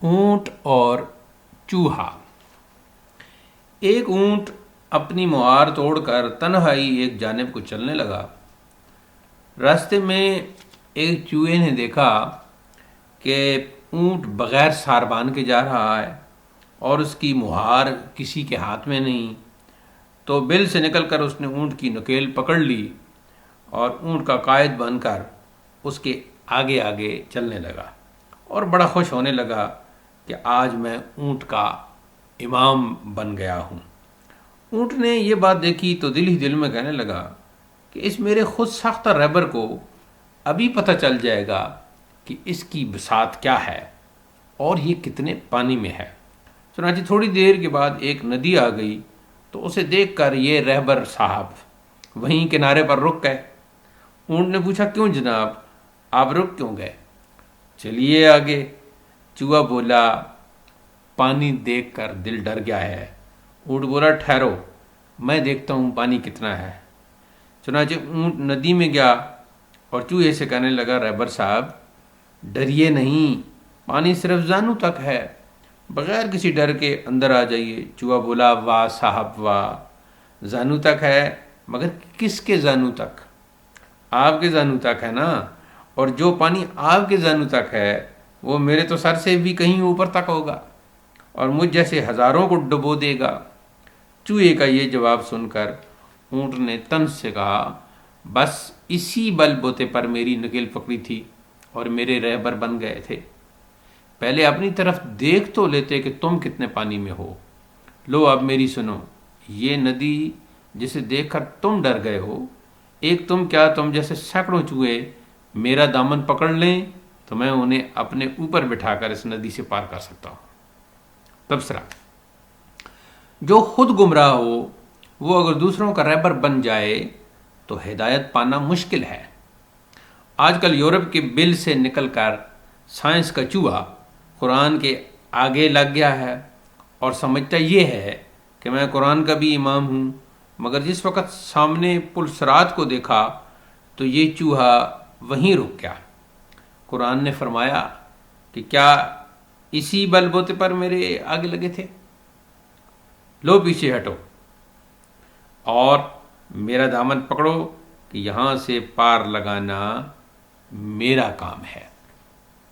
اونٹ اور چوہا۔ ایک اونٹ اپنی مہار توڑ کر تنہائی ایک جانب کو چلنے لگا۔ راستے میں ایک چوہے نے دیکھا کہ اونٹ بغیر ساربان کے جا رہا ہے اور اس کی مہار کسی کے ہاتھ میں نہیں، تو بل سے نکل کر اس نے اونٹ کی نکیل پکڑ لی اور اونٹ کا قائد بن کر اس کے آگے آگے چلنے لگا اور بڑا خوش ہونے لگا کہ آج میں اونٹ کا امام بن گیا ہوں۔ اونٹ نے یہ بات دیکھی تو دل ہی دل میں کہنے لگا کہ اس میرے خود ساختہ رہبر کو ابھی پتہ چل جائے گا کہ اس کی بساط کیا ہے اور یہ کتنے پانی میں ہے۔ چنانچہ تھوڑی دیر کے بعد ایک ندی آ گئی تو اسے دیکھ کر یہ رہبر صاحب وہیں کنارے پر رک گئے۔ اونٹ نے پوچھا، کیوں جناب، آپ رک کیوں گئے؟ چلیے آگے۔ چوہا بولا، پانی دیکھ کر دل ڈر گیا ہے۔ اونٹ بولا، ٹھہرو، میں دیکھتا ہوں پانی کتنا ہے۔ چنانچہ اونٹ ندی میں گیا اور چوہے سے کہنے لگا، رہبر صاحب ڈریے نہیں، پانی صرف زانو تک ہے، بغیر کسی ڈر کے اندر آ جائیے۔ چوہا بولا، واہ صاحب واہ، زانو تک ہے، مگر کس کے زانو تک؟ آپ کے زانو تک ہے نا، اور جو پانی آپ کے زانو تک ہے وہ میرے تو سر سے بھی کہیں اوپر تک ہوگا اور مجھ جیسے ہزاروں کو ڈبو دے گا۔ چوہے کا یہ جواب سن کر اونٹ نے طنز سے کہا، بس اسی بل بوتے پر میری نکیل پکڑی تھی اور میرے رہبر بن گئے تھے، پہلے اپنی طرف دیکھ تو لیتے کہ تم کتنے پانی میں ہو۔ لو اب میری سنو، یہ ندی جسے دیکھ کر تم ڈر گئے ہو، ایک تم کیا، تم جیسے سینکڑوں چوہے میرا دامن پکڑ لیں تو میں انہیں اپنے اوپر بٹھا کر اس ندی سے پار کر سکتا ہوں۔ تبصرہ: جو خود گمراہ ہو وہ اگر دوسروں کا رہبر بن جائے تو ہدایت پانا مشکل ہے۔ آج کل یورپ کے بل سے نکل کر سائنس کا چوہا قرآن کے آگے لگ گیا ہے اور سمجھتا یہ ہے کہ میں قرآن کا بھی امام ہوں، مگر جس وقت سامنے پل صراط کو دیکھا تو یہ چوہا وہیں رک گیا۔ قرآن نے فرمایا کہ کیا اسی بل بوتے پر میرے آگے لگے تھے؟ لو پیچھے ہٹو اور میرا دامن پکڑو کہ یہاں سے پار لگانا میرا کام ہے۔